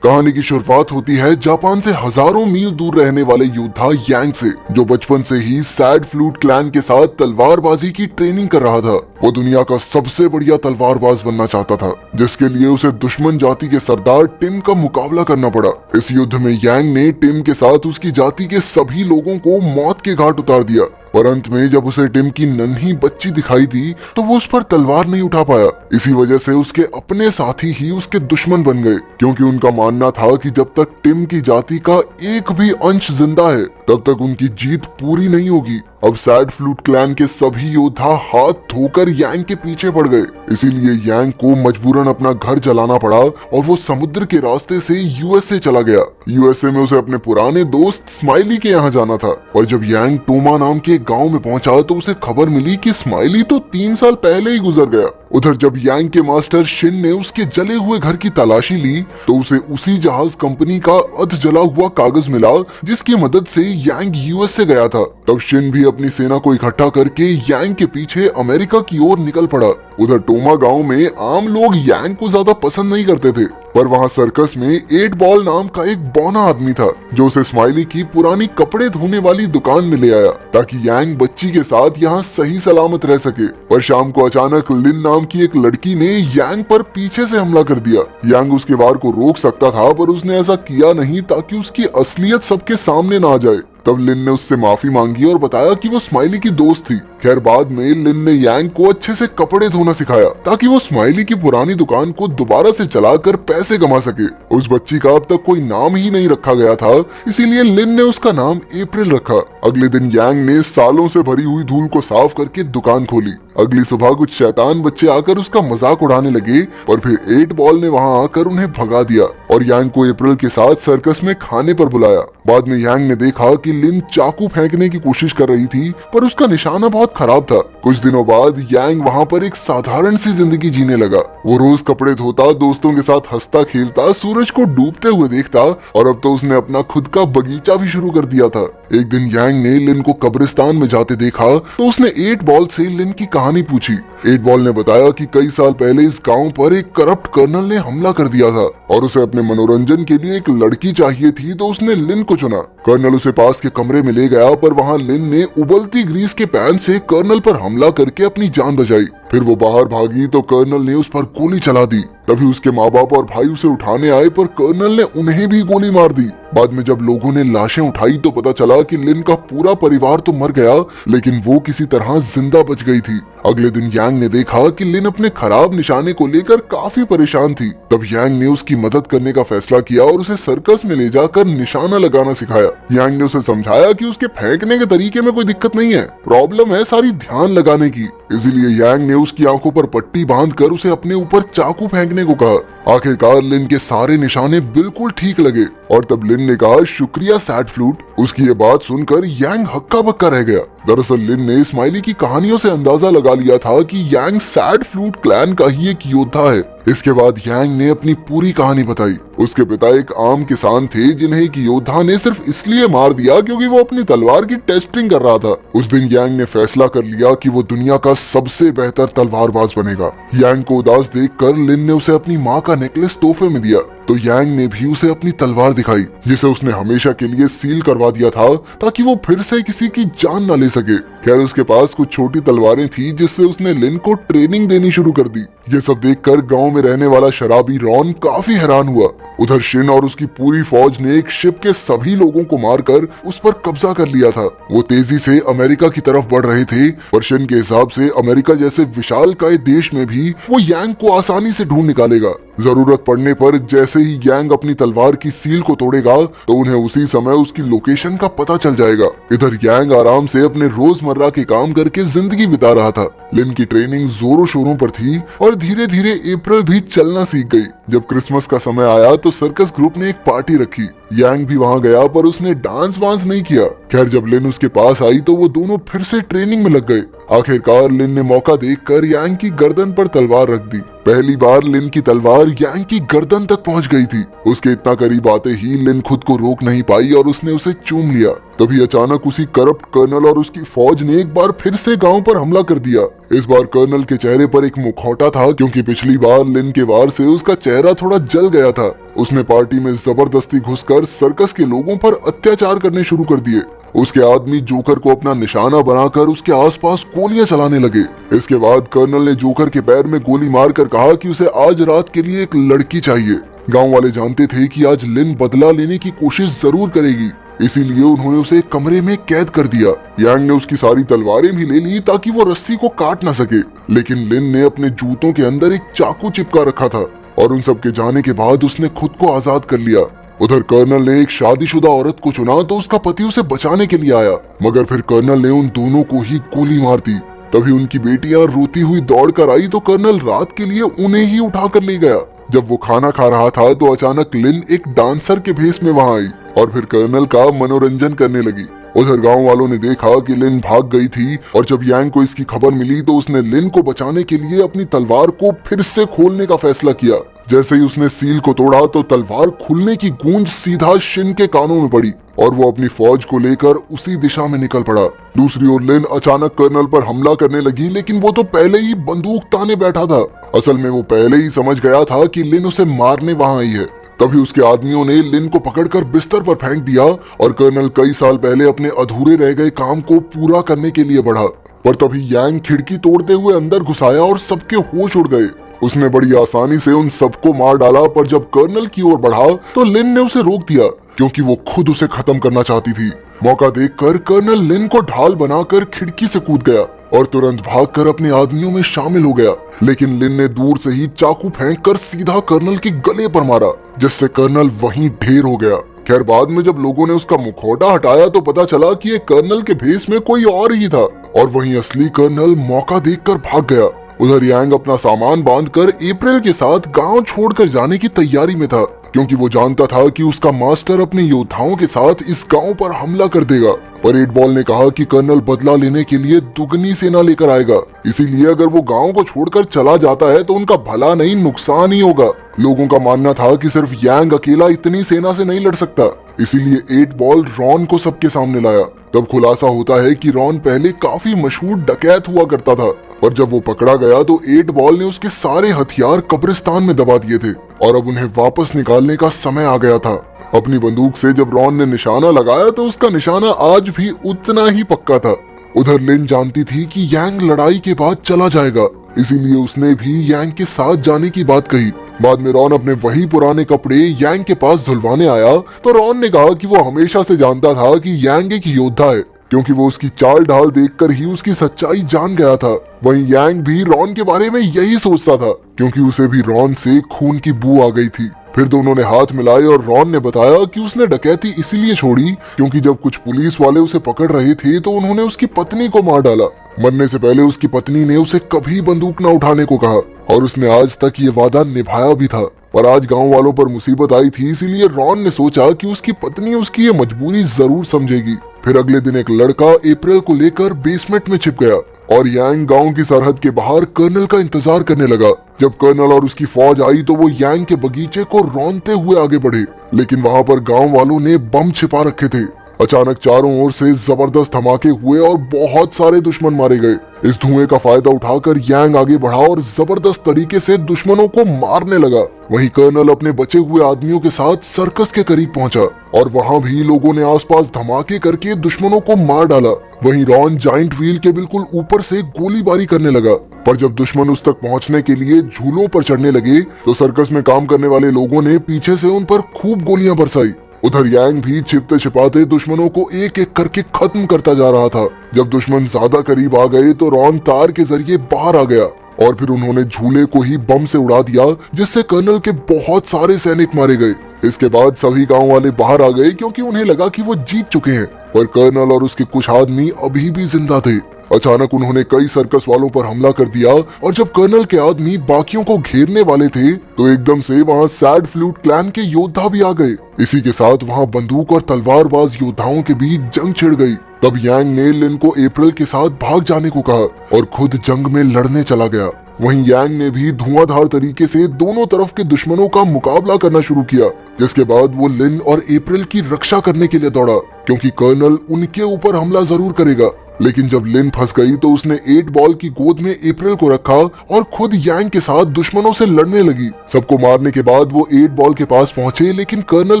कहानी की शुरुआत होती है जापान से हजारों मील दूर रहने वाले योद्धा यांग से, जो बचपन से ही सैड फ्लूट क्लैन के साथ तलवारबाजी की ट्रेनिंग कर रहा था। वो दुनिया का सबसे बढ़िया तलवारबाज बनना चाहता था, जिसके लिए उसे दुश्मन जाति के सरदार टिम का मुकाबला करना पड़ा। इस युद्ध में यांग ने टिम के साथ उसकी जाति के सभी लोगों को मौत के घाट उतार दिया, और अंत में जब उसे टिम की नन्ही बच्ची दिखाई दी तो वो उस पर तलवार नहीं उठा पाया। इसी वजह से उसके अपने साथी ही उसके दुश्मन बन गए, क्योंकि उनका मानना था कि जब तक टिम की जाति का एक भी अंश जिंदा है तब तक उनकी जीत पूरी नहीं होगी। अब सैड फ्लूट क्लैन के सभी योद्धा हाथ धोकर यांग के पीछे पड़ गए। इसीलिए यांग को मजबूरन अपना घर जलाना पड़ा और वो समुद्र के रास्ते से यूएसए चला गया। यूएसए में उसे अपने पुराने दोस्त स्माइली के यहाँ जाना था, और जब यांग टोमा नाम के गांव में पहुंचा तो उसे खबर मिली कि स्माइली तो 3 साल पहले ही गुजर गया। उधर जब यांग के मास्टर शिन ने उसके जले हुए घर की तलाशी ली तो उसे उसी जहाज कंपनी का अध जला हुआ कागज मिला जिसकी मदद से यांग यूएसए गया था। तब शिन भी अपनी सेना को इकट्ठा करके यांग के पीछे अमेरिका की ओर निकल पड़ा। उधर टोमा गांव में आम लोग यांग को ज्यादा पसंद नहीं करते थे, पर वहाँ सर्कस में 8 बॉल नाम का एक बौना आदमी था जो उसे स्माइली की पुरानी कपड़े धोने वाली दुकान में ले आया ताकि यांग बच्ची के साथ यहाँ सही सलामत रह सके। पर शाम को अचानक लिन नाम की एक लड़की ने यांग पर पीछे से हमला कर दिया। यांग उसके वार को रोक सकता था, पर उसने ऐसा किया नहीं ताकि उसकी असलियत सबके सामने ना आ जाए। तब लिन ने उससे माफी मांगी और बताया कि वो स्माइली की दोस्त थी। खैर बाद में लिन ने यांग को अच्छे से कपड़े धोना सिखाया ताकि वो स्माइली की पुरानी दुकान को दोबारा से चलाकर पैसे कमा सके। उस बच्ची का अब तक कोई नाम ही नहीं रखा गया था, इसीलिए लिन ने उसका नाम अप्रैल रखा। अगले दिन यांग ने सालों से भरी हुई धूल को साफ करके दुकान खोली। अगली सुबह कुछ शैतान बच्चे आकर उसका मजाक उड़ाने लगे, और फिर 8 बॉल ने वहां आकर उन्हें भगा दिया और यांग को अप्रैल के साथ सर्कस में खाने पर बुलाया। बाद में यांग ने देखा कि लिन चाकू फेंकने की कोशिश कर रही थी, पर उसका निशाना बहुत खराब था। कुछ दिनों बाद यांग वहाँ पर एक साधारण सी जिंदगी जीने लगा। वो रोज कपड़े धोता, दोस्तों के साथ हंसता खेलता, सूरज को डूबते हुए देखता, और अब तो उसने अपना खुद का बगीचा भी शुरू कर दिया था। एक दिन यांग ने लिन को कब्रिस्तान में जाते देखा तो उसने 8 बॉल से लिन की कहानी पूछी। 8 बॉल ने बताया कि कई साल पहले इस गांव पर एक करप्ट कर्नल ने हमला कर दिया था और उसे अपने मनोरंजन के लिए एक लड़की चाहिए थी, तो उसने लिन को चुना। कर्नल उसे पास के कमरे में ले गया, पर वहाँ लिन ने उबलती ग्रीस के पैन से कर्नल पर हमला करके अपनी जान बचाई। फिर वो बाहर भागी तो कर्नल ने उस पर गोली चला दी। तभी उसके माँ बाप और भाई उसे उठाने आए, पर कर्नल ने उन्हें भी गोली मार दी। बाद में जब लोगों ने लाशें उठाई तो पता चला कि लिन का पूरा परिवार तो मर गया, लेकिन वो किसी तरह जिंदा बच गई थी। अगले दिन यांग ने देखा कि लिन अपने खराब निशाने को लेकर काफी परेशान थी। तब यांग ने उसकी मदद करने का फैसला किया और उसे सर्कस में ले जाकर निशाना लगाना सिखाया। यांग ने उसे समझाया कि उसके फेंकने के तरीके में कोई दिक्कत नहीं है, प्रॉब्लम है सारी ध्यान लगाने की। इसीलिए यांग ने उसकी आंखों पर पट्टी बांधकर उसे अपने ऊपर चाकू फेंकने को कहा। आखिरकार लिन के सारे निशाने बिल्कुल ठीक लगे, और तब लिन ने कहा शुक्रिया सैड फ्लूट। उसकी ये बात सुनकर यांग हक्का बक्का रह गया। दरअसल लिन ने स्माइली की कहानियों से अंदाजा लगा लिया था कि यांग सैड फ्लूट क्लैन का ही एक योद्धा है। इसके बाद यांग ने अपनी पूरी कहानी बताई। उसके पिता एक आम किसान थे जिन्हें एक योद्धा ने सिर्फ इसलिए मार दिया क्योंकि वो अपनी तलवार की टेस्टिंग कर रहा था। उस दिन यांग ने फैसला कर लिया कि वो दुनिया का सबसे बेहतर तलवारबाज बनेगा। यांग को उदास देखकर लिन ने उसे अपनी माँ का नेकलेस तोहफे में दिया, तो यांग ने भी उसे अपनी तलवार दिखाई जिसे उसने हमेशा के लिए सील करवा दिया था ताकि वो फिर से किसी की जान न ले सके। खैर उसके पास कुछ छोटी तलवारें थी जिससे उसने लिन को ट्रेनिंग देनी शुरू कर दी। ये सब देखकर गांव में रहने वाला शराबी रॉन काफी हैरान हुआ। उधर शिन और उसकी पूरी फौज ने एक शिप के सभी लोगों को मारकर उस पर कब्जा कर लिया था। वो तेजी से अमेरिका की तरफ बढ़ रहे थे, पर शिन के हिसाब से अमेरिका जैसे विशालकाय देश में भी वो यांग को आसानी से ढूंढ निकालेगा। जरूरत पड़ने पर जैसे ही यांग अपनी तलवार की सील को तोड़ेगा तो उन्हें उसी समय उसकी लोकेशन का पता चल जाएगा। इधर यांग आराम से अपने रोजमर्रा के काम करके जिंदगी बिता रहा था। लिन की ट्रेनिंग जोरों शोरों पर थी और धीरे धीरे अप्रैल भी चलना सीख गई। जब क्रिसमस का समय आया तो सर्कस ग्रुप ने एक पार्टी रखी। यांग भी वहां गया, पर उसने डांस वांस नहीं किया। खैर जब लिन उसके पास आई तो वो दोनों फिर से ट्रेनिंग में लग गए। आखिरकार लिन ने मौका देखकर यांग की गर्दन पर तलवार रख दी। पहली बार लिन की तलवार यांग की गर्दन तक पहुंच गई थी। उसके इतना करीब आते ही लिन खुद को रोक नहीं पाई और उसने उसे चूम लिया। तभी अचानक उसी करप्ट कर्नल और उसकी फौज ने एक बार फिर से गांव पर हमला कर दिया। इस बार कर्नल के चेहरे पर एक मुखौटा था, क्योंकि पिछली बार लिन के वार से उसका चेहरा थोड़ा जल गया था। उसने पार्टी में जबरदस्ती घुसकर सर्कस के लोगों पर अत्याचार करने शुरू कर दिए। उसके आदमी जोकर को अपना निशाना बनाकर उसके आसपास गोलियां चलाने लगे। इसके बाद कर्नल ने जोकर के पैर में गोली मारकर कहा कि उसे आज रात के लिए एक लड़की चाहिए। गांव वाले जानते थे कि आज लिन बदला लेने की कोशिश जरूर करेगी, इसीलिए उन्होंने उसे एक कमरे में कैद कर दिया। यांग ने उसकी सारी तलवारें भी ले ली ताकि वो रस्सी को काट न सके, लेकिन लिन ने अपने जूतों के अंदर एक चाकू चिपका रखा था और उन सब के जाने के बाद उसने खुद को आजाद कर लिया। उधर कर्नल ने एक शादीशुदा औरत को चुना तो उसका पति उसे बचाने के लिए आया, मगर फिर कर्नल ने उन दोनों को ही गोली मार दी। तभी उनकी बेटियां रोती हुई दौड़ कर आई तो कर्नल रात के लिए उन्हें ही उठा कर ले गया। जब वो खाना खा रहा था तो अचानक लिन एक डांसर के भेस में वहां आई और फिर कर्नल का मनोरंजन करने लगी। उधर गांव वालों ने देखा कि लिन भाग गई थी और जब यांग को इसकी खबर मिली तो उसने लिन को बचाने के लिए अपनी तलवार को फिर से खोलने का फैसला किया। जैसे ही उसने सील को तोड़ा तो तलवार खुलने की गूंज सीधा शिन के कानों में पड़ी और वो अपनी फौज को लेकर उसी दिशा में निकल पड़ा। दूसरी ओर लिन अचानक कर्नल पर हमला करने लगी, लेकिन वो तो पहले ही बंदूक ताने बैठा था। असल में वो पहले ही समझ गया था कि लिन उसे मारने वहां आई है। तभी उसके आदमियों ने लिन को पकड़कर बिस्तर पर फेंक दिया और कर्नल कई साल पहले अपने अधूरे रह गए काम को पूरा करने के लिए बढ़ा। पर तभी यांग खिड़की तोड़ते हुए अंदर घुस आया और सबके होश उड़ गए। उसने बड़ी आसानी से उन सबको मार डाला, पर जब कर्नल की ओर बढ़ा तो लिन ने उसे रोक दिया, क्योंकि वो खुद उसे खत्म करना चाहती थी। मौका देखकर कर्नल लिन को ढाल बनाकर खिड़की से कूद गया और तुरंत भागकर अपने आदमियों में शामिल हो गया। लेकिन लिन ने दूर से ही चाकू फेंककर सीधा कर्नल के गले पर मारा, जिससे कर्नल वहीं ढेर हो गया। खैर बाद में जब लोगों ने उसका मुखौटा हटाया तो पता चला कि ये कर्नल के भेस में कोई और ही था और वहीं असली कर्नल मौका देखकर भाग गया। उधर यांग अपना सामान बांधकर अप्रैल के साथ गांव छोड़कर जाने की तैयारी में था, क्योंकि वो जानता था कि उसका मास्टर अपने योद्धाओं के साथ इस गांव पर हमला कर देगा। पर 8 बॉल ने कहा कि कर्नल बदला लेने के लिए दुगनी सेना लेकर आएगा, इसीलिए अगर वो गांव को छोड़कर चला जाता है तो उनका भला नहीं नुकसान ही होगा। लोगों का मानना था कि सिर्फ यांग अकेला इतनी सेना से नहीं लड़ सकता, इसीलिए 8 बॉल रॉन को सबके सामने लाया। तब खुलासा होता है कि रॉन पहले काफी मशहूर डकैत हुआ करता था, पर जब वो पकड़ा गया तो 8 बॉल ने उसके सारे हथियार कब्रिस्तान में दबा दिए थे और अब उन्हें वापस निकालने का समय आ गया था। अपनी बंदूक से जब रॉन ने निशाना लगाया तो उसका निशाना आज भी उतना ही पक्का था। उधर लिन जानती थी कि यांग लड़ाई के बाद चला जाएगा, इसीलिए उसने भी यांग के साथ जाने की बात कही। बाद में रॉन अपने वही पुराने कपड़े यांग के पास धुलवाने आया तो रॉन ने कहा कि वो हमेशा से जानता था कि यांग एक योद्धा है, क्योंकि वो उसकी चाल ढाल देखकर ही उसकी सच्चाई जान गया था। वहीं यांग भी रॉन के बारे में यही सोचता था, क्योंकि उसे भी रॉन से खून की बू आ गई थी। फिर दोनों ने हाथ मिलाए और रॉन ने बताया कि उसने डकैती इसीलिए छोड़ी क्योंकि जब कुछ पुलिस वाले उसे पकड़ रहे थे तो उन्होंने उसकी पत्नी को मार डाला। मरने से पहले उसकी पत्नी ने उसे कभी बंदूक न उठाने को कहा और उसने आज तक ये वादा निभाया भी था। पर आज गांव वालों पर मुसीबत आई थी, इसीलिए रॉन ने सोचा कि उसकी पत्नी उसकी ये मजबूरी जरूर समझेगी। फिर अगले दिन एक लड़का अप्रैल को लेकर बेसमेंट में छिप गया और यांग गांव की सरहद के बाहर कर्नल का इंतजार करने लगा। जब कर्नल और उसकी फौज आई तो वो यांग के बगीचे को रौंदते हुए आगे बढ़े, लेकिन वहां पर गांव वालों ने बम छिपा रखे थे। अचानक चारों ओर से जबरदस्त धमाके हुए और बहुत सारे दुश्मन मारे गए। इस धुएं का फायदा उठाकर यांग आगे बढ़ा और जबरदस्त तरीके से दुश्मनों को मारने लगा। वहीं कर्नल अपने बचे हुए आदमियों के साथ सर्कस के करीब पहुंचा और वहां भी लोगों ने आसपास धमाके करके दुश्मनों को मार डाला। वहीं रॉन जाइंट व्हील के बिल्कुल ऊपर से गोलीबारी करने लगा, पर जब दुश्मन उस तक पहुंचने के लिए झूलों पर चढ़ने लगे तो सर्कस में काम करने वाले लोगों ने पीछे से उन पर खूब गोलियां बरसाई। उधर यांग भी छिपते छिपाते दुश्मनों को एक एक करके खत्म करता जा रहा था। जब दुश्मन ज्यादा करीब आ गए तो रॉन तार के जरिए बाहर आ गया और फिर उन्होंने झूले को ही बम से उड़ा दिया, जिससे कर्नल के बहुत सारे सैनिक मारे गए। इसके बाद सभी गांव वाले बाहर आ गए क्योंकि उन्हें लगा कि वो जीत चुके हैं, पर कर्नल और उसके कुछ आदमी अभी भी जिंदा थे। अचानक उन्होंने कई सर्कस वालों पर हमला कर दिया और जब कर्नल के आदमी बाकियों को घेरने वाले थे तो एकदम से वहां सैड फ्लूट क्लैन के योद्धा भी आ गए। इसी के साथ वहां बंदूक और तलवारबाज योद्धाओं के बीच जंग छिड़ गई। तब यांग ने लिन को अप्रैल के साथ भाग जाने को कहा और खुद जंग में लड़ने चला गया। वहीं यांग ने भी धुआंधार तरीके से दोनों तरफ के दुश्मनों का मुकाबला करना शुरू किया, जिसके बाद वो लिन और अप्रैल की रक्षा करने के लिए दौड़ा, क्योंकि कर्नल उनके ऊपर हमला जरूर करेगा। लेकिन जब लिन फंस गई तो उसने 8 बॉल की गोद में अप्रैल को रखा और खुद यांग के साथ दुश्मनों से लड़ने लगी। सबको मारने के बाद वो 8 बॉल के पास पहुंचे, लेकिन कर्नल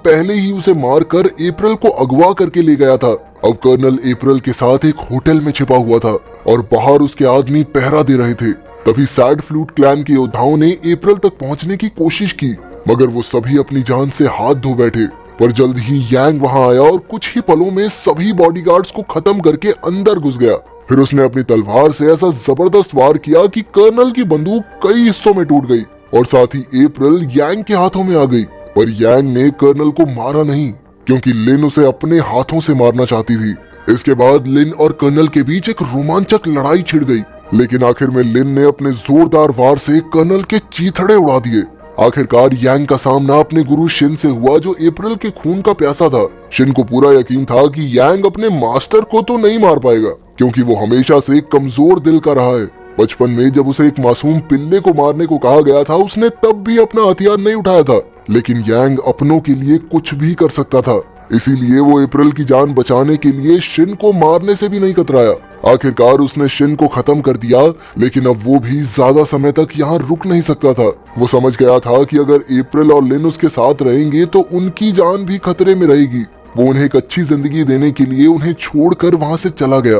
पहले ही उसे मारकर अप्रैल को अगवा करके ले गया था। अब कर्नल अप्रैल के साथ एक होटल में छिपा हुआ था और बाहर उसके आदमी पहरा दे रहे थे। तभी सैड फ्लूट क्लैन के योद्धाओं ने अप्रैल तक पहुंचने की कोशिश की, मगर वो सभी अपनी जान से हाथ धो बैठे। पर जल्द ही यांग वहां आया और कुछ ही पलों में सभी बॉडीगार्ड्स को खत्म करके अंदर घुस गया। फिर उसने अपनी तलवार से ऐसा जबरदस्त वार किया कि कर्नल की बंदूक कई हिस्सों में टूट गई और साथ ही अप्रैल यांग के हाथों में आ गई। पर यांग ने कर्नल को मारा नहीं, क्योंकि लिन उसे अपने हाथों से मारना चाहती थी। इसके बाद लिन और कर्नल के बीच एक रोमांचक लड़ाई छिड़ गई, लेकिन आखिर में लिन ने अपने जोरदार वार से कर्नल के चीथड़े उड़ा दिए। आखिरकार यांग का सामना अपने गुरु शिन से हुआ, जो अप्रैल के खून का प्यासा था। शिन को पूरा यकीन था कि यांग अपने मास्टर को तो नहीं मार पाएगा, क्योंकि वो हमेशा से कमजोर दिल का रहा है। बचपन में जब उसे एक मासूम पिल्ले को मारने को कहा गया था, उसने तब भी अपना हथियार नहीं उठाया था, लेकिन यांग अपनों के लिए कुछ भी कर सकता था। इसीलिए वो अप्रैल की जान बचाने के लिए शिन को मारने से भी नहीं कतराया। आखिरकार उसने शिन को खत्म कर दिया, लेकिन अब वो भी ज्यादा समय तक यहाँ रुक नहीं सकता था। वो समझ गया था कि अगर अप्रैल और लिन उसके साथ रहेंगे तो उनकी जान भी खतरे में रहेगी। वो उन्हें एक अच्छी जिंदगी देने के लिए उन्हें छोड़कर वहां से चला गया।